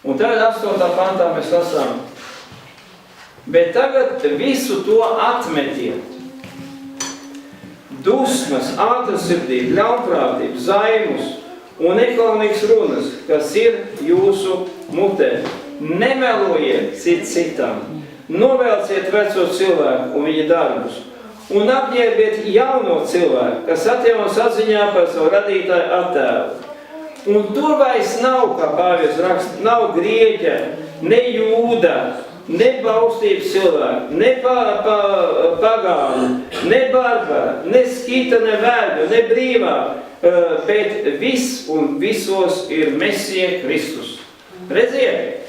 Un tagad 8. pantā mēs lasām. Bet tagad visu to atmetiet. Dusmas, ātrsirdību, ļaunprātību, zaimus un neklaunīgas runas, kas ir jūsu mutē. Nemelojiet citam, novelciet veco cilvēku un viņa darbus, un apģērbiet jauno cilvēku, kas atjauno saziņā par savu radītāju attēlu. Un tur vairs nav, kā Pāvils raksta, nav grieķa, ne jūda, ne baustības cilvēku, ne pagānu, ne barbara, ne skita, ne verga, ne brīvā, bet viss un visos ir Mesija Kristus. Redziet,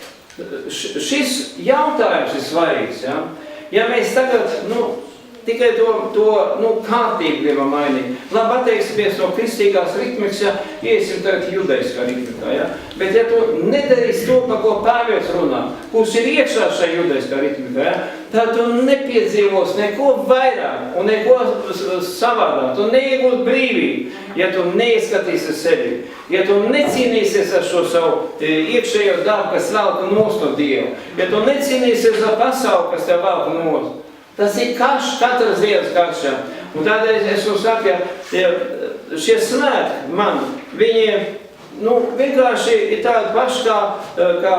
šis jautājums ir svarīgs, ja? Ja mēs tagad, tikai to kārtību gribam mainīt. Labi, atteiksimies no kristīgās ritmikas, ja iesim tagad judaiskā ritmikā, ja? Bet ja tu nedarīsi to, par ko Pāvils runā, kurš ir iekšā šajā judaiskā ritmikā, ja? Tad tu nepiedzīvos neko vairāk un neko savādāk. Tu neiegūsi brīvību, ja tu neieskatīsi sevi. Ja tu necīnīsies ar šo savu iekšējo dabu, kas velk nost no Dieva. Ja tu necīnīsies ar pasauli, kas tev velk nost. Tas ir karš, katras dienas karšā. Un tādēļ es jums saku, ja šie svētki man, viņi vienkārši ir tādi paši kā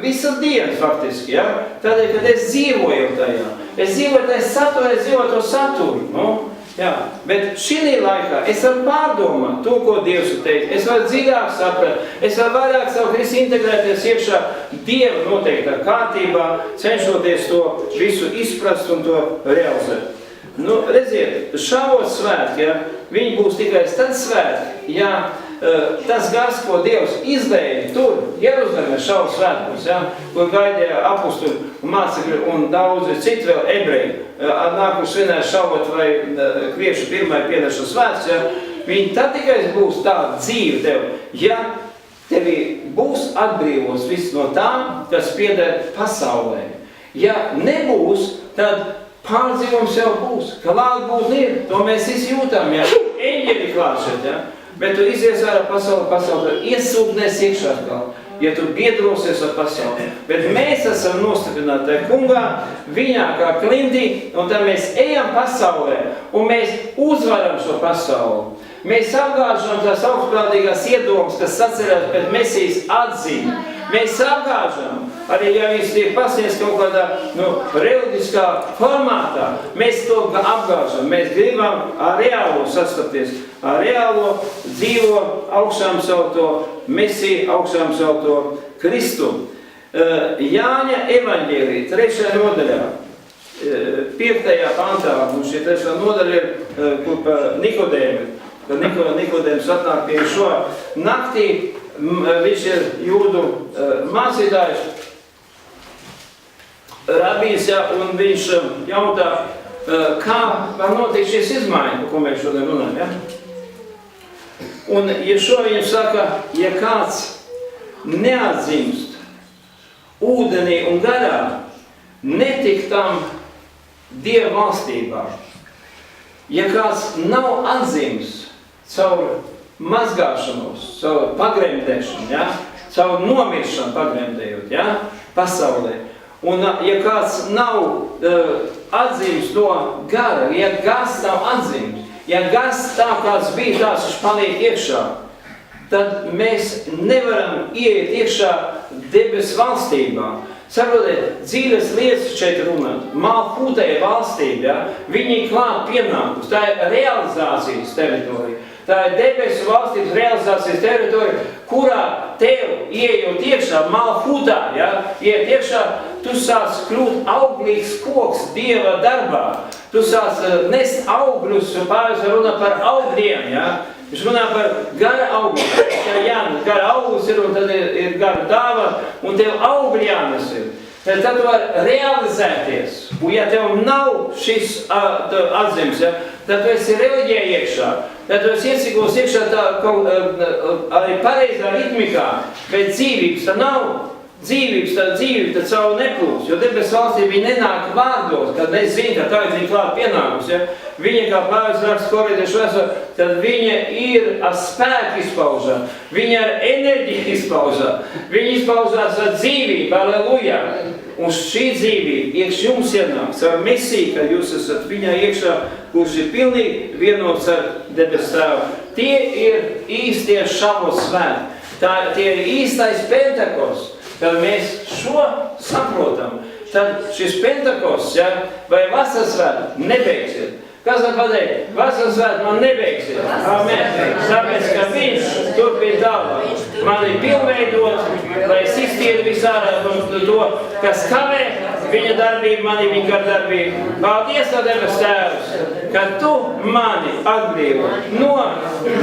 visas dienas faktiski, ja? Tādēļ, kad es dzīvoju tajā. Es dzīvoju tajā saturā, es dzīvoju to saturu. Jā, bet šī laikā es varu pārdomāt to, ko Dievs ir teicis. Es varu dziļāk saprast, es varu vairāk savu Kristu integrēties iekšā Dieva noteiktā kārtībā, cenšoties to visu izprast un to realizēt. Redziet, šāvot svētki, ja, viņi būs tikai tad svētki, ja tas gars, ko Dievs izlēja tur, Jeruzalemē šāvot svētkos, ja, ko gaidīja apustuļi un mācekļi un daudzi citi vēl ebreji, nākuši svinēt šāvot vai kviešu pirmai pienešanas svētks, ja, viņi tad tikai būs tāda dzīve tev, ja tevi būs atbrīvos viss no tā, kas pieder pasaulē. Ja nebūs, tad pārdzīvums jau būs, ka lāk būt ir, to mēs visi jūtam, ja, eņģeli klāt šeit, ja. Bet tu izies ārā pasauli, iesūknēs iekšā atkal, ja tu biedrosies ar pasauli. Bet mēs esam nostiprināti tajā kungā, viņā kā klintī, un tad mēs ejam pasaulē, un mēs uzvaram šo pasauli. Mēs apgāžam tās augstprātīgās iedomas, kas sacerās pēc Mesijas atzīmi. Mēs apgāžam, arī ja viņš tiek pasniegts kaut kādā reliģiskā formātā, mēs to apgāžam. Mēs gribam ar reālo sastapties, ar reālo dzīvo augšām savu to Mesiju, augšām savu to Kristu. Jāņa evaņģēlija, 3. nodaļā, 5. pantā, un šī 3. nodaļa ir, kur par Nikodēmu, kad Nikodēms atnāk pie šo naktī, viņš ir jūdu mācītājs, rabīs, ja, un viņš jautā, kā var notikt šīs izmaiņas, par ko mēs šodien runājam, ja? Un Ješua viņam saka, ja kāds neatdzimst ūdenī un garā, netik tam Dieva valstībā. Ja kāds nav atdzimis caur mazgāšanos, caur pagremdēšanu, ja? Caur nomiršanu pagremdējot, ja? Pasaulē. Un ja kāds nav atzīmes no gara, ja gars nav atzīmes, ja gars tā kāds bija tāds, viņš paliek iekšā, tad mēs nevaram ieiet iekšā debesu valstībā. Saprotiet, dzīves lietas šeit runāt, Malhūtēja valstība, ja? Viņi klāt pienākus, tā ir realizācijas teritorija. Tā ir debesu valstības realizācijas teritorija, kurā tev ieejot iekšā, Malhūtā, ja? Iet iekšā, tu sāc kļūt auglīgs koks Dieva darbā. Tu sāc nest augļus, Pāvils runā par augļiem, ja? Viņš runā par gara augļiem. Jā, gara augļus ir, un tad ir gara dāva, un tev augļi jānes ir. Tad tu var realizēties. Un ja tev nav šis atzīmes, ja, tad tu esi reliģijā iekšā. Tad tu esi iesīkos iekšā tā, arī pareizā ritmikā, bet dzīvības tā nav. dzīvības, tā dzīvība tad savu neplūst, jo debes valstī viņi nenāk vārdos, kad nezinu, ka tā ir viņa klāt pienākus, ja? Viņa, kā Pāvils raksta Korintiešu vēstulē, tad viņa ir ar spēku izpaužā, viņa ar enerģiju izpaužā, viņa izpaužās ar dzīvību, aleluja. Un šī dzīvība iekš jums ienāks ar misiju, ka jūs esat viņā iekšā, kurš ir pilnīgi vienots ar debes tēvu. Tie ir īstie šavos svēti. Tie ir īstais Pentekosts. Kad mēs šo saprotam, tad šis Pentekosts, ja, vai vasaras svētki nebeigsies. Kas var pateikt? Vasaras svētki man nebeigsies. Amen. Tāpēc, ka viņš turpina tālāk. Man ir pilnveidot, lai es iztīru visārā to, kas kavē viņa darbību, mani viņa darbību. Paldies, Tev, debes Tēvs, ka Tu mani atbrīvo no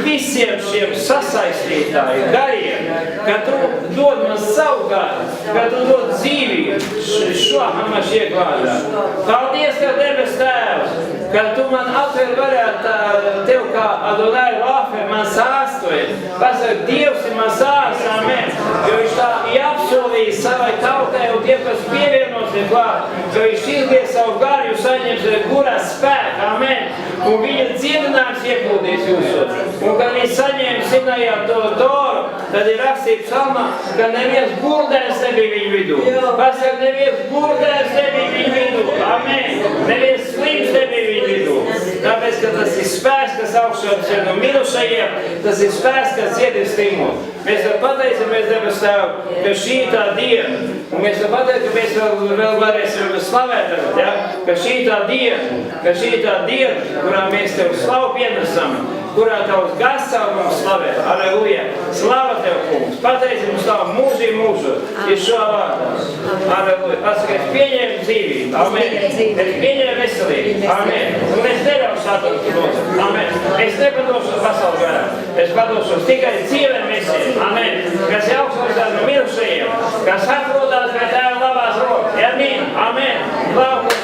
visiem šiem sasaistītāju gariem, ka Tu dod man savu garu, ka Tu dod dzīvību šo Hamašiek vārdā. Paldies, Tev, debes Tēvs, ka Tu man atver varētu Tev kā Adonai Rafa, man sāstoja. Pasaka, Dievs ir man sāsts, amen. Jo viņš tā apsolījis savai tautai un tie, kas pievienosies klāt, ka viņš izlies savu garu, jūs saņems kurā spēku, amen. Un viņa dziedinājums ieplūdīs jūsos. Un kad viņš saņēma Sinajā to Toru, tad ir rakstīts psalmā, ka neviens burdēns nebija viņu vidū. Pasaka, neviens burdēns nebija viņu vidū, amen. Neviens slims nebija viņu vidū. Tāpēc, ka tas ir spēks, kas augšās no mirušajiem, tas ir spēks, kas dziedina stimulu. Mēs vēl pateicamies, debes Tēvu, ka šī tā diena, un mēs vēl pateicamies, ka mēs vēl varēsim slavēt, ja? Ka šī tā diena, kurā mēs Tev slavu pienesam, kurā Tavs gars savu mums slavē. Aleluja! Slava Tev, kungs! Pateicamies Tavu mūžīgi mūžu, ir šo vārdā. Aleluja! Pasaka, es pieņēmu dzīvību. Amen! Es pieņēmu veselību. Amen! Un es neļaušu Sātanu tu lūdzu. Amen! Es nepadošos pasaules garā. Es padošos tikai dzīvēm visiem. Amen! Kas ir augstās no mirušajiem, kas atrodās pie Tēva labās rokas. Amen! Amen! Lauku